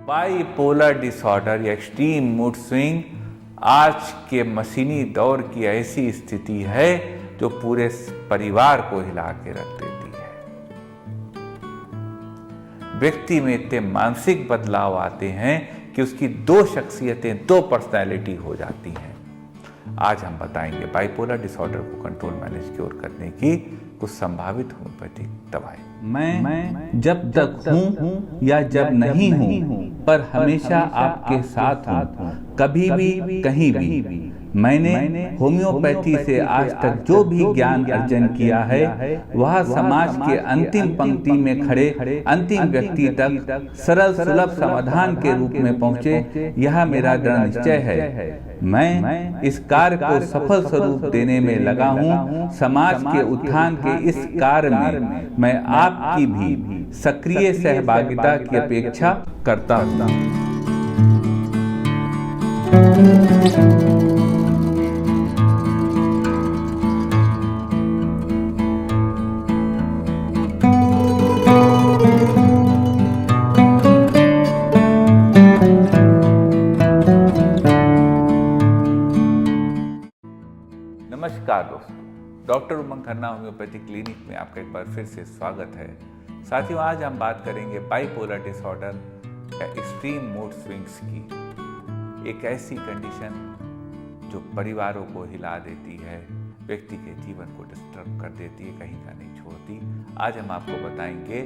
Bipolar disorder या extreme mood swing आज के मशीनी दौर की ऐसी स्थिति है जो पूरे परिवार को हिला के रख देती है। व्यक्ति में इतने मानसिक बदलाव आते हैं कि उसकी दो शख्सियतें, दो पर्सनैलिटी हो जाती हैं। आज हम बताएंगे बाइपोलर डिसऑर्डर को कंट्रोल मैनेज क्योर करने की कुछ संभावित होम्योपैथिक दवाएं। मैं जब तक हूँ या जब नहीं हूँ पर हमेशा आपके साथ हूँ, कभी भी कहीं भी। मैंने होम्योपैथी से आज तक जो भी ज्ञान अर्जन किया है वह समाज के अंतिम पंक्ति में खड़े अंतिम व्यक्ति तक सरल सुलभ समाधान के रूप में पहुँचे, यह मेरा दृढ़ निश्चय है। मैं इस कार्य को सफल स्वरूप देने में लगा हूँ। समाज के उत्थान के इस कार्य में मैं आपकी भी सक्रिय सहभागिता की अपेक्षा करता हूँ। नमस्कार दोस्तों, डॉक्टर उमंग खन्ना होम्योपैथी क्लिनिक में आपका एक बार फिर से स्वागत है। साथियों, आज हम बात करेंगे बाइपोलर डिसऑर्डर या एक्सट्रीम मूड स्विंग्स की। एक ऐसी कंडीशन जो परिवारों को हिला देती है, व्यक्ति के जीवन को डिस्टर्ब कर देती है, कहीं का नहीं छोड़ती। आज हम आपको बताएंगे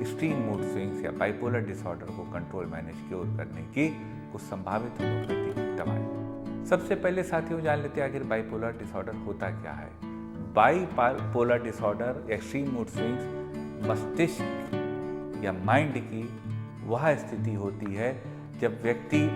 एक्सट्रीम मूड स्विंग्स या बाइपोलर डिसऑर्डर को कंट्रोल मैनेज क्योर करने की कुछ संभावित होम्योपैथिक दवाएं। सबसे पहले साथियों जान लेते हैं आखिर बाइपोलर डिसऑर्डर होता क्या है। Bipolar disorder extreme mood swings मस्तिष्क या माइंड की वह स्थिति होती है जब व्यक्ति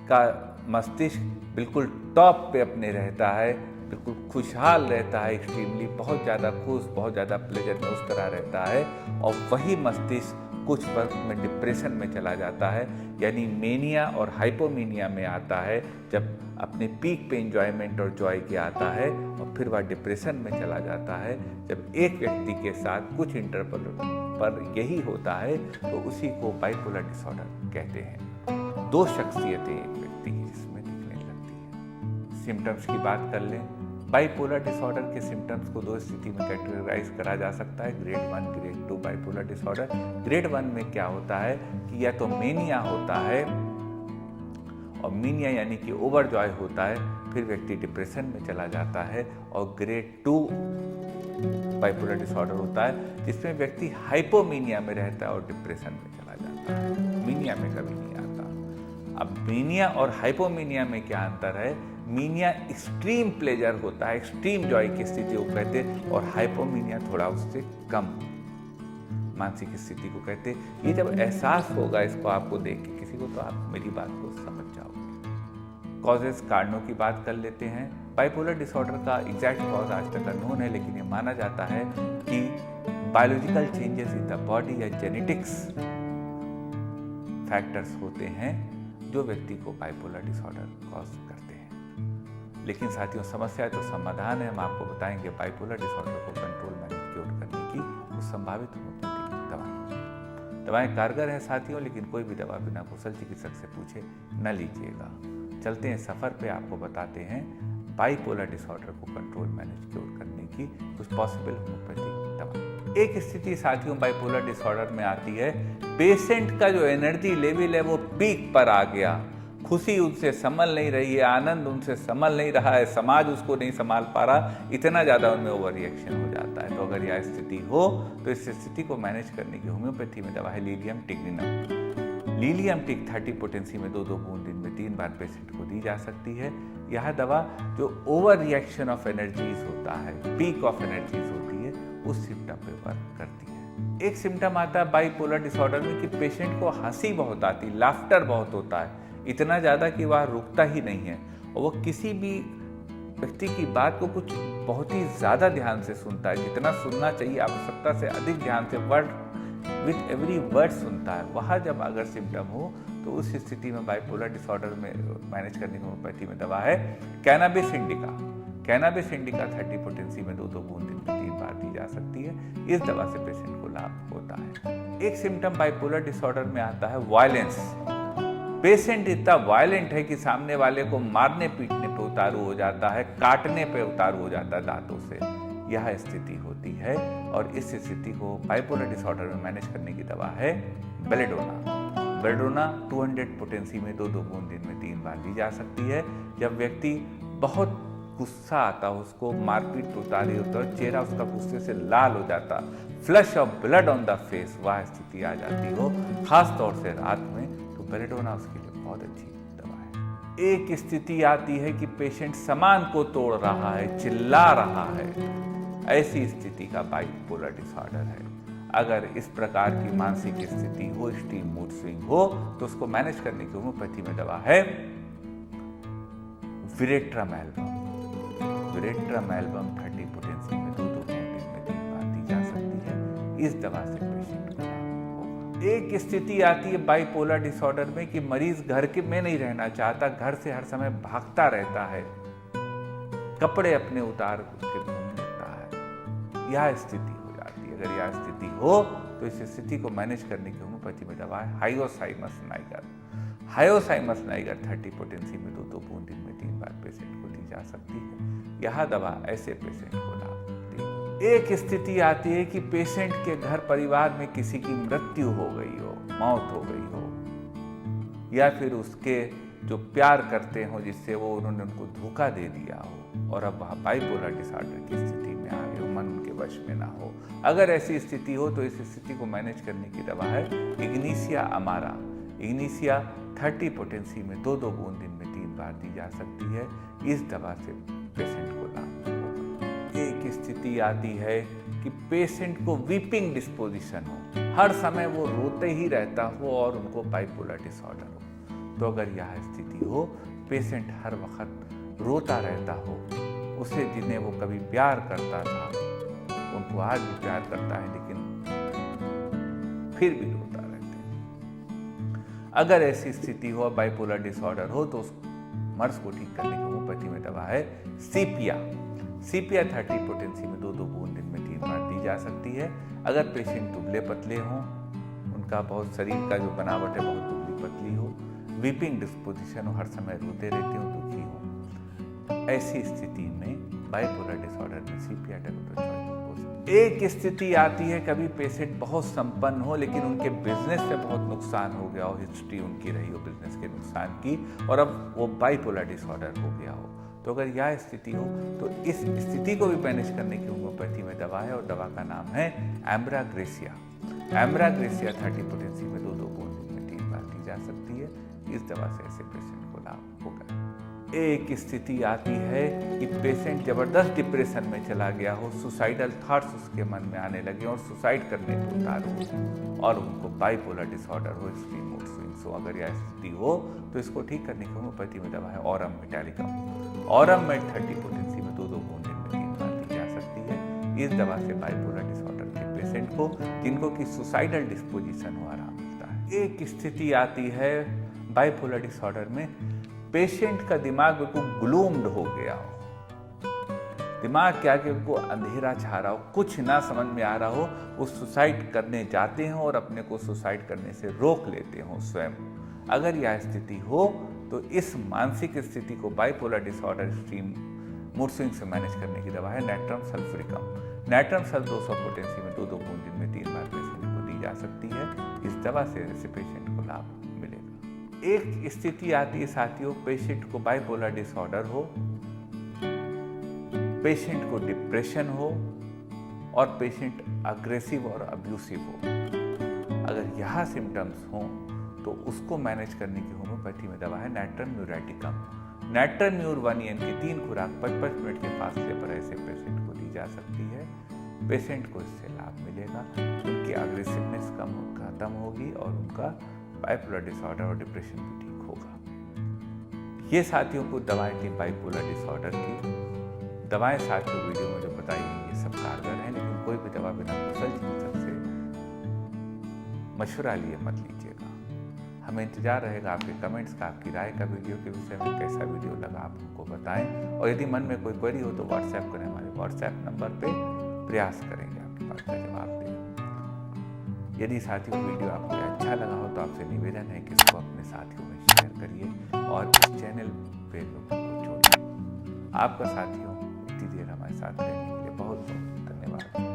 का मस्तिष्क बिल्कुल टॉप पे अपने रहता है, बिल्कुल खुशहाल रहता है, एक्सट्रीमली बहुत ज़्यादा खुश, बहुत ज़्यादा प्लेजर में उस तरह रहता है, और वही मस्तिष्क कुछ वक्त में डिप्रेशन में चला जाता है, यानी मेनिया और हाइपोमीनिया में आता है, जब अपने पीक पे एंजॉयमेंट और जॉय के आता है, और फिर वह डिप्रेशन में चला जाता है। जब एक व्यक्ति के साथ कुछ इंटरवल पर यही होता है तो उसी को बाइपोलर डिसऑर्डर कहते हैं। दो शख्सियतें एक व्यक्ति की जिसमें दिखने लगती है। सिम्टम्स की बात कर लें। बाइपोलर डिसऑर्डर के सिम्टम्स को दो स्थिति में कैटेगराइज करा जा सकता है, grade 1, grade 2 bipolar disorder. Grade 1 में क्या होता है कि या तो मेनिया होता है, और मीनिया यानी कि ओवर जॉय होता है, फिर व्यक्ति डिप्रेशन में चला जाता है। और ग्रेड 2 बाइपोलर डिसऑर्डर होता है जिसमें व्यक्ति हाइपोमीनिया में रहता है और डिप्रेशन में चला जाता है, मीनिया में कभी नहीं आता। अब मीनिया और हाइपोमीनिया में क्या अंतर है? मीनिया एक्सट्रीम प्लेजर होता है, एक्सट्रीम जॉय की स्थिति को कहते हैं, और हाइपोमीनिया थोड़ा उससे कम मानसिक स्थिति को कहते हैं। ये जब एहसास होगा इसको आपको देख के किसी को, तो आप मेरी बात को समझ जाओगे। कॉजेस, कारणों की बात कर लेते हैं। बाइपोलर डिसऑर्डर का एग्जैक्ट कॉज आज तक अननोन है, लेकिन ये माना जाता है कि biological changes in the body या जेनेटिक्स फैक्टर्स होते हैं जो व्यक्ति को बाइपोलर डिसऑर्डर कॉज करते हैं। लेकिन साथियों, समस्या है तो समाधान है। हम आपको बताएंगे बाइपोलर डिसऑर्डर को कंट्रोल मैनेज क्योर करने की कुछ संभावित होम्योपैथिक दवाएं। दवाएं कारगर हैं साथियों, लेकिन कोई भी दवा बिना कुशल चिकित्सक से पूछे न लीजिएगा। चलते हैं सफर पे, आपको बताते हैं बाइपोलर डिसऑर्डर को कंट्रोल मैनेज क्योर करने की कुछ पॉसिबल होम्योपैथिक दवा। एक स्थिति साथियों बाइपोलर डिसऑर्डर में आती है, पेशेंट का जो एनर्जी लेवल है वो पीक पर आ गया, खुशी उनसे संभल नहीं रही है, आनंद उनसे संभल नहीं रहा है, समाज उसको नहीं संभाल पा रहा, इतना ज़्यादा उनमें ओवर रिएक्शन हो जाता है। तो अगर यह स्थिति हो तो इस स्थिति को मैनेज करने की होम्योपैथी में दवा है लीलियम टिग्रिनम। लीलियम टिक 30 पोटेंसी में 2-2 बूंद दिन में 3 बार पेशेंट को दी जा सकती है। यह दवा जो ओवर रिएक्शन ऑफ एनर्जीज होता है, पीक ऑफ एनर्जीज होती है, उस सिम्टम पे वर्क करती है। एक सिम्टम आता है बाइपोलर डिसऑर्डर में कि पेशेंट को हंसी बहुत आती, लाफ्टर बहुत होता है, इतना ज़्यादा कि वह रुकता ही नहीं है, और वो किसी भी व्यक्ति की बात को कुछ बहुत ही ज़्यादा ध्यान से सुनता है, जितना सुनना चाहिए आवश्यकता से अधिक ध्यान से, वर्ड विथ एवरी वर्ड सुनता है। वह जब अगर सिम्टम हो तो उस स्थिति में बाइपोलर डिसऑर्डर में मैनेज करने की होम्योपैथी में दवा है cannabis indica. Cannabis indica 30 potency में 2-2 बूंद दिन में 3 बार दी जा सकती है। इस दवा से पेशेंट को लाभ होता है। एक सिम्टम बाइपोलर डिसऑर्डर में आता है वायलेंस। पेशेंट इतना वायलेंट है कि सामने वाले को मारने पीटने पे उतारू हो जाता है, काटने पे उतारू हो जाता है दांतों से। यह स्थिति होती है और इस स्थिति को बाइपोलर डिसऑर्डर में मैनेज करने की दवा है बेलेडोना। बेलेडोना 200 पोटेंसी में 2 बूंद दिन में 3 बार दी जा सकती है। जब व्यक्ति बहुत गुस्सा आता हो, उसको मारपीट उतारी होता है, चेहरा उसका गुस्से से लाल हो जाता, flush of blood on the face, वह स्थिति आ जाती हो खास तौर से रात में, तो बेलेडोना उसके लिए बहुत अच्छी दवा है। एक स्थिति आती है कि पेशेंट सामान को तोड़ रहा है, चिल्ला रहा है, ऐसी स्थिति का बाइपोलर डिसऑर्डर है। अगर इस प्रकार की मानसिक स्थिति हो, एक्सट्रीम मूड स्विंग हो, तो उसको मैनेज करने की होम्योपैथी में दवा है विरेट्रामेल्बम। विरेट्रामेल्बम 30 पोटेंसी में 2 बूंद दिन में 3 बार दी जा सकती है। इस दवा से पेशेंट को लाभ होगा। एक स्थिति आती है बाइपोलर डिसऑर्डर में कि मरीज घर के में नहीं रहना चाहता, घर से हर समय भागता रहता है, कपड़े अपने उतार के घूमने लगता है। यह स्थिति हो जाती है। अगर यह स्थिति हो तो इस स्थिति को मैनेज करने की होम्योपैथी में दवा है hyoscyamus Niger. Hyoscyamus Niger 30 potency में 2 बूंद दिन में 3 बार पेशेंट को दी जा सकती है। यह दवा ऐसे पेशेंट को लाभ देती है। एक स्थिति आती है कि पेशेंट के घर परिवार में किसी की मृत्यु हो गई हो, मौत हो गई हो, या फिर उसके जो प्यार करते हो जिससे वो उन्होंने उनको धोखा दे दिया हो और अब वह बाइपोलर डिसऑर्डर की स्थिति में आ गए हो, मन उनके वश में ना हो। अगर ऐसी स्थिति हो तो इस स्थिति को मैनेज करने की दवा है इग्निशिया अमारा। इग्निशिया 30 पोटेंसी में 2 बूंद दिन में 3 बार दी जा सकती है। इस दवा से पेशेंट को लाभ होगा। एक स्थिति आती है कि पेशेंट को वीपिंग डिस्पोजिशन हो, हर समय वो रोते ही रहता हो और उनको बाइपोलर डिसऑर्डर हो। तो अगर यह स्थिति हो, पेशेंट हर वक्त रोता रहता हो, उसे जिन्हें वो कभी प्यार करता था उनको आज भी प्यार करता है लेकिन फिर भी रोता रहता है। अगर ऐसी स्थिति हो, बाइपोलर डिसऑर्डर हो, तो उस मर्ज को ठीक करने की होम्योपैथी में दवा है सीपिया। सीपिया 30 पोटेंसी में 2 बूंद दिन में 3 बार दी जा सकती है। अगर पेशेंट दुबले पतले हों, उनका बहुत शरीर का जो बनावट है बहुत दुबली पतली हो, वीपिंग डिस्पोजिशन हो, हर समय रोते रहते हो, दुखी हो, ऐसी स्थिति में बाइपोलर डिसऑर्डर में सीपिया डॉक्टर चॉइस हो सकती है। एक स्थिति आती है कभी पेशेंट बहुत संपन्न हो लेकिन उनके बिजनेस में बहुत नुकसान हो गया हो, हिस्ट्री उनकी रही हो बिजनेस के नुकसान की, और अब वो बाइपोलर डिसऑर्डर हो गया हो। तो अगर यह स्थिति हो तो इस स्थिति को भी मैनेज करने की होम्योपैथी में दवा है और दवा का नाम है एम्ब्राग्रेसिया। एम्ब्राग्रेसिया 30 पोटेंसी में 2 बूंद दिन में 3 बार दी जा सकती है। इस दवा से ऐसे पेशेंट को लाभ होगा। एक स्थिति आती है कि पेशेंट जबरदस्त डिप्रेशन में चला गया हो, सुसाइडल थॉट्स उसके मन में आने लगे और सुसाइड करने को उतारू हो और उनको बाइपोलर डिसऑर्डर हो, एक्सट्रीम मूड स्विंग्स हो। अगर यह स्थिति हो तो इसको ठीक करने की होम्योपैथी में दवा है ऑरम मेटालिकम। ऑरम में 30 पोटेंसी में 2 बूंद दिन में 3 बार दी जा सकती है। इस दवा से बाइपोलर डिसऑर्डर के पेशेंट को जिनको की सुसाइडल डिस्पोजिशन हो आराम मिलता है। एक स्थिति आती है बाइपोलर डिसऑर्डर में पेशेंट का दिमाग बिल्कुल ग्लूम्ड हो गया हो, दिमाग क्या कि उनको अंधेरा छा रहा हो, कुछ ना समझ में आ रहा हो, वो सुसाइड करने जाते हैं और अपने को सुसाइड करने से रोक लेते हो स्वयं। अगर यह स्थिति हो तो इस मानसिक स्थिति को bipolar disorder extreme mood swing से मैनेज करने की दवा है natrum sulphuricum. Natrum sulph 200 potency में 2 बूंद दिन में 3 बार पेशेंट को दी जा सकती है। इस दवा से ऐसे पेशेंट को लाभ मिलेगा। एक स्थिति आती है साथियों, पेशेंट को बाइपोलर डिसऑर्डर हो, पेशेंट को डिप्रेशन हो और पेशेंट अग्रेसिव और अब्यूसिव हो। अगर यह सिम्टम्स हों तो उसको मैनेज करने की होम्योपैथी में दवा है नैट्रम म्यूरेटिकम। नैट्रम म्यूर 1 EM की 3 खुराक 55 मिनट के फासले पर ऐसे पेशेंट को दी जा सकती है। पेशेंट को इससे लाभ मिलेगा, उनकी अग्रेसिवनेस खत्म होगी और उनका बाइपोलर डिसऑर्डर और डिप्रेशन भी ठीक होगा। ये साथियों को दवाएं थी बाइपोलर डिसऑर्डर की। दवाएं साथियों वीडियो में जो बताई गई ये सब कारगर हैं, लेकिन कोई भी दवा बिना कुशल चिकित्सक से मशवरा लिए मत लीजिएगा। हमें इंतजार रहेगा आपके कमेंट्स का, आपकी राय का वीडियो के विषय में। कैसा वीडियो लगा आप हमको बताएं और यदि मन में कोई क्वेरी हो तो व्हाट्सएप करें, हमारे व्हाट्सएप नंबर पे प्रयास करेंगे आपके पास का जवाब दें। यदि साथियों वीडियो आपको अच्छा लगा हो तो आपसे निवेदन है कि इसको अपने साथियों में शेयर करिए और इस चैनल पे लोगों को जोड़िए। आपका साथियों इतनी देर हमारे साथ रहने के लिए बहुत बहुत धन्यवाद।